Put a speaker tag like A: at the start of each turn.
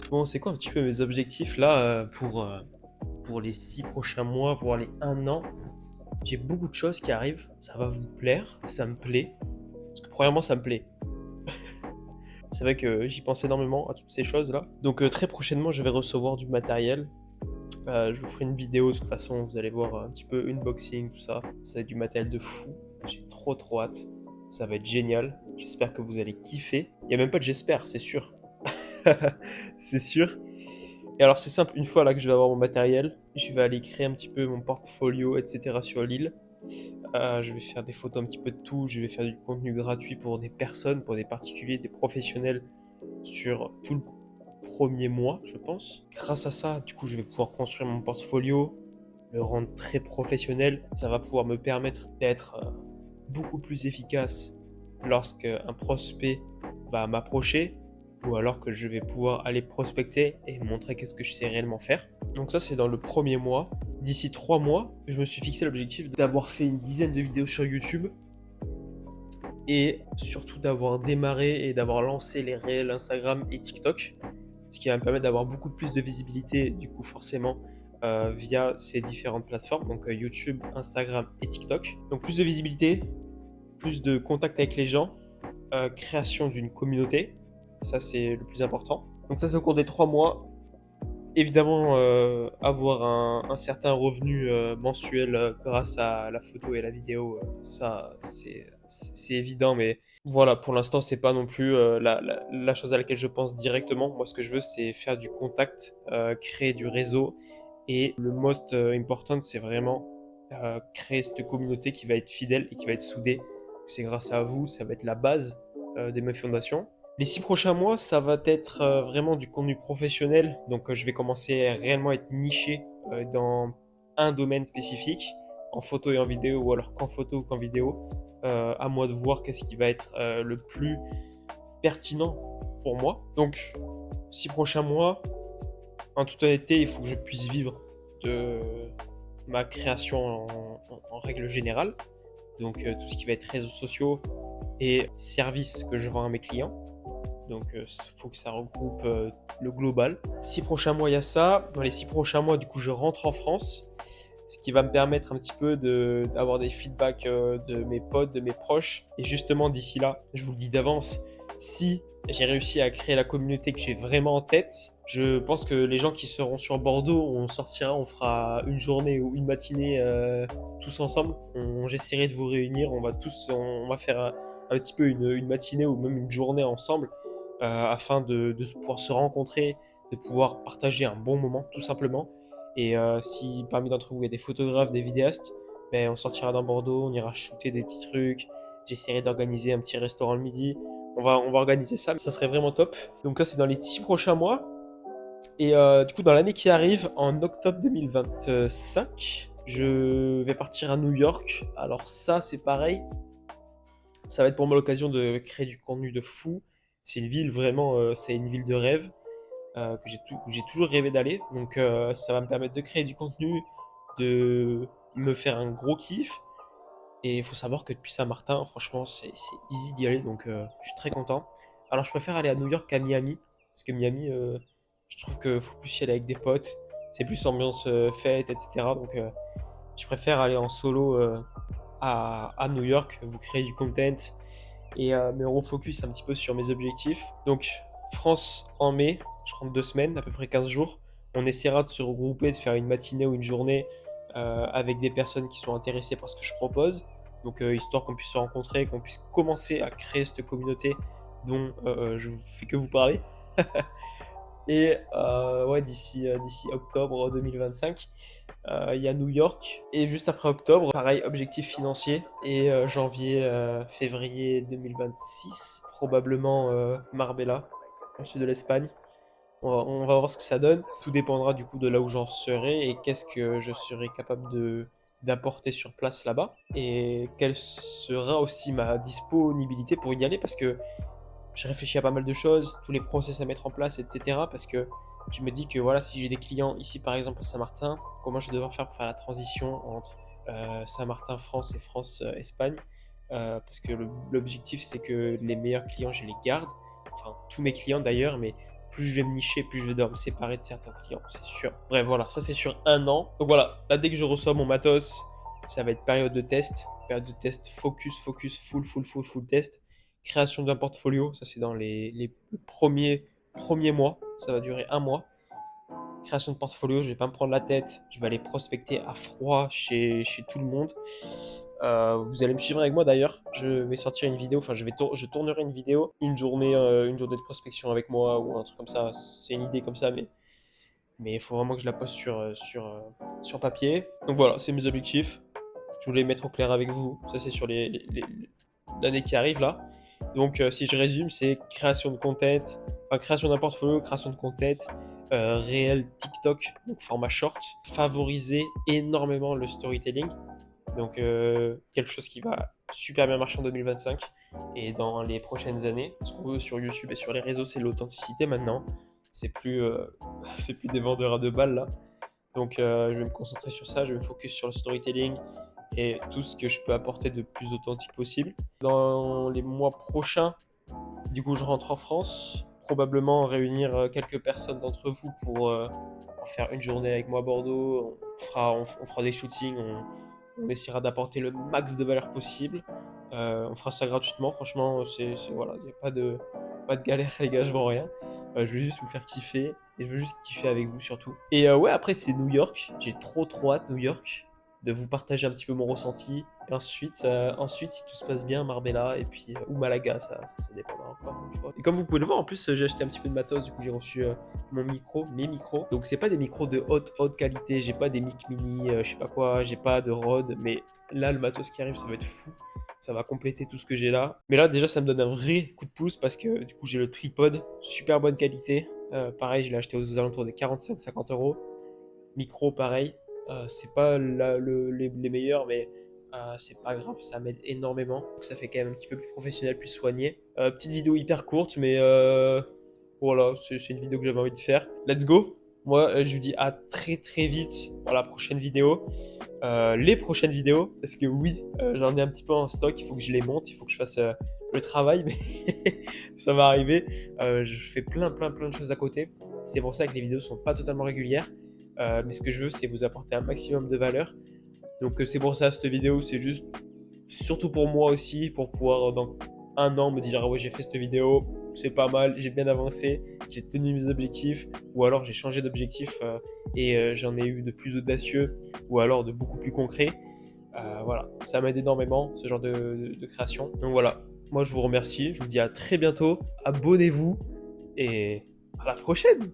A: Bon, c'est quoi un petit peu mes objectifs là pour les 6 prochains mois, voire les 1 an? J'ai beaucoup de choses qui arrivent, ça va vous plaire, ça me plaît. Parce que premièrement, ça me plaît. C'est vrai que j'y pense énormément à toutes ces choses-là. Donc très prochainement, je vais recevoir du matériel. Je vous ferai une vidéo de toute façon, vous allez voir un petit peu unboxing, tout ça. Ça va être du matériel de fou. J'ai trop hâte. Ça va être génial. J'espère que vous allez kiffer. Il n'y a même pas de j'espère, c'est sûr. C'est sûr. Et alors c'est simple, une fois là que je vais avoir mon matériel, je vais aller créer un petit peu mon portfolio, etc. sur l'île. Je vais faire des photos un petit peu de tout, je vais faire du contenu gratuit pour des personnes, pour des particuliers, des professionnels sur tout le premier mois, je pense. Grâce à ça, du coup, je vais pouvoir construire mon portfolio, le rendre très professionnel. Ça va pouvoir me permettre d'être beaucoup plus efficace lorsqu'un prospect va m'approcher ou alors que je vais pouvoir aller prospecter et montrer qu'est-ce que je sais réellement faire. Donc ça, c'est dans le premier mois. D'ici 3 mois, je me suis fixé l'objectif d'avoir fait une dizaine de vidéos sur YouTube et surtout d'avoir démarré et d'avoir lancé les réels Instagram et TikTok, ce qui va me permettre d'avoir beaucoup plus de visibilité, du coup forcément, via ces différentes plateformes, donc YouTube, Instagram et TikTok. Donc plus de visibilité, plus de contact avec les gens, création d'une communauté, ça c'est le plus important. Donc ça c'est au cours des 3 mois. Évidemment, avoir un certain revenu mensuel grâce à la photo et la vidéo, ça c'est évident, mais voilà, pour l'instant c'est pas non plus la chose à laquelle je pense directement. Moi ce que je veux c'est faire du contact, créer du réseau, et le most important c'est vraiment créer cette communauté qui va être fidèle et qui va être soudée. C'est grâce à vous, ça va être la base de mes fondations. Les 6 prochains mois, ça va être vraiment du contenu professionnel. Donc, je vais commencer à réellement être niché dans un domaine spécifique, en photo et en vidéo, ou alors qu'en photo ou qu'en vidéo. À moi de voir qu'est-ce qui va être le plus pertinent pour moi. Donc, 6 prochains mois, en toute honnêteté, il faut que je puisse vivre de ma création en règle générale. Donc, tout ce qui va être réseaux sociaux et services que je vends à mes clients. Donc, il faut que ça regroupe le global. 6 prochains mois, il y a ça. Dans les 6 prochains mois, du coup, je rentre en France, ce qui va me permettre un petit peu d'avoir des feedbacks de mes potes, de mes proches. Et justement, d'ici là, je vous le dis d'avance, si j'ai réussi à créer la communauté que j'ai vraiment en tête, je pense que les gens qui seront sur Bordeaux, on sortira, on fera une journée ou une matinée tous ensemble. J'essaierai de vous réunir, on va faire un petit peu une matinée ou même une journée ensemble afin de pouvoir se rencontrer, de pouvoir partager un bon moment, tout simplement. Et si parmi d'entre vous il y a des photographes, des vidéastes, ben, on sortira dans Bordeaux, on ira shooter des petits trucs. J'essaierai d'organiser un petit restaurant le midi. On va organiser ça, mais ça serait vraiment top. Donc ça, c'est dans les 6 prochains mois. Et du coup, dans l'année qui arrive, en octobre 2025, je vais partir à New York. Alors ça, c'est pareil. Ça va être pour moi l'occasion de créer du contenu de fou. C'est une ville vraiment, c'est une ville de rêve où j'ai toujours rêvé d'aller. Donc ça va me permettre de créer du contenu, de me faire un gros kiff. Et il faut savoir que depuis Saint-Martin, franchement, c'est easy d'y aller. Donc je suis très content. Alors je préfère aller à New York qu'à Miami. Parce que Miami, je trouve qu'il faut plus y aller avec des potes. C'est plus ambiance fête, etc. Donc je préfère aller en solo à New York, vous créer du content et me refocus un petit peu sur mes objectifs. Donc, France en mai, je rentre 2 semaines, à peu près 15 jours. On essaiera de se regrouper, de faire une matinée ou une journée avec des personnes qui sont intéressées par ce que je propose. Donc, histoire qu'on puisse se rencontrer, qu'on puisse commencer à créer cette communauté dont je ne fais que vous parler. Et ouais, d'ici octobre 2025, il y a New York. Et juste après octobre, pareil, objectif financier. Et janvier, février 2026, probablement Marbella, au sud de l'Espagne. On va voir ce que ça donne. Tout dépendra du coup de là où j'en serai et qu'est-ce que je serai capable d'apporter sur place là-bas. Et quelle sera aussi ma disponibilité pour y aller parce que j'ai réfléchi à pas mal de choses, tous les process à mettre en place, etc. Parce que je me dis que voilà, si j'ai des clients ici par exemple à Saint-Martin, comment je vais devoir faire pour faire la transition entre Saint-Martin France et France Espagne. Parce que l'objectif c'est que les meilleurs clients je les garde, enfin tous mes clients d'ailleurs, mais plus je vais me nicher, plus je vais devoir me séparer de certains clients, c'est sûr. Bref, voilà, ça c'est sur un an. Donc voilà, là dès que je reçois mon matos, ça va être période de test. Période de test, full test. Création d'un portfolio, ça c'est dans les premiers mois, ça va durer un mois. Création de portfolio, je vais pas me prendre la tête, je vais aller prospecter à froid chez tout le monde. Vous allez me suivre avec moi d'ailleurs. Je vais sortir une vidéo, enfin je tournerai une vidéo, une journée de prospection avec moi ou un truc comme ça. C'est une idée comme ça, mais il faut vraiment que je la poste sur papier. Donc voilà, c'est mes objectifs. Je voulais les mettre au clair avec vous. Ça c'est sur l'année qui arrive là. Donc si je résume, c'est création de content, enfin création d'un portfolio, création de content, réel TikTok, donc format short, favoriser énormément le storytelling. Donc quelque chose qui va super bien marcher en 2025 et dans les prochaines années. Ce qu'on veut sur YouTube et sur les réseaux, c'est l'authenticité maintenant. C'est plus, c'est plus des vendeurs à deux balles là. Donc je vais me concentrer sur ça, je vais me focus sur le storytelling et tout ce que je peux apporter de plus authentique possible. Dans les mois prochains, du coup je rentre en France, probablement réunir quelques personnes d'entre vous pour en faire une journée avec moi à Bordeaux. On fera des shootings, on essaiera d'apporter le max de valeur possible. On fera ça gratuitement, franchement, voilà, il n'y a pas de galère les gars, je vends rien. Je veux juste vous faire kiffer et je veux juste kiffer avec vous surtout. Et ouais, après c'est New York, j'ai trop hâte New York de vous partager un petit peu mon ressenti. Et ensuite si tout se passe bien, Marbella et puis ou Malaga, ça dépendra encore une fois. Et comme vous pouvez le voir, en plus j'ai acheté un petit peu de matos, du coup j'ai reçu mes micros. Donc c'est pas des micros de haute qualité, j'ai pas des mic mini, je sais pas quoi, j'ai pas de Rode, mais là le matos qui arrive, ça va être fou. Ça va compléter tout ce que j'ai là. Mais là déjà ça me donne un vrai coup de pouce parce que du coup j'ai le tripod, super bonne qualité. Pareil, je l'ai acheté aux alentours des 45-50 euros. Micro pareil, c'est pas les meilleurs, mais c'est pas grave, ça m'aide énormément. Donc ça fait quand même un petit peu plus professionnel, plus soigné. Petite vidéo hyper courte, mais voilà, c'est une vidéo que j'avais envie de faire. Let's go! Moi, je vous dis à très vite pour la prochaine vidéo. Les prochaines vidéos, parce que oui, j'en ai un petit peu en stock, il faut que je les monte, il faut que je fasse le travail, mais ça va arriver. Je fais plein de choses à côté. C'est pour ça que les vidéos sont pas totalement régulières. Mais ce que je veux, c'est vous apporter un maximum de valeur. Donc c'est pour ça, cette vidéo, c'est juste surtout pour moi aussi, pour pouvoir dans un an me dire ah ouais j'ai fait cette vidéo, c'est pas mal, j'ai bien avancé, j'ai tenu mes objectifs, ou alors j'ai changé d'objectif et j'en ai eu de plus audacieux, ou alors de beaucoup plus concret. Voilà, ça m'aide énormément ce genre de création. Donc voilà, moi je vous remercie, je vous dis à très bientôt, abonnez-vous et à la prochaine.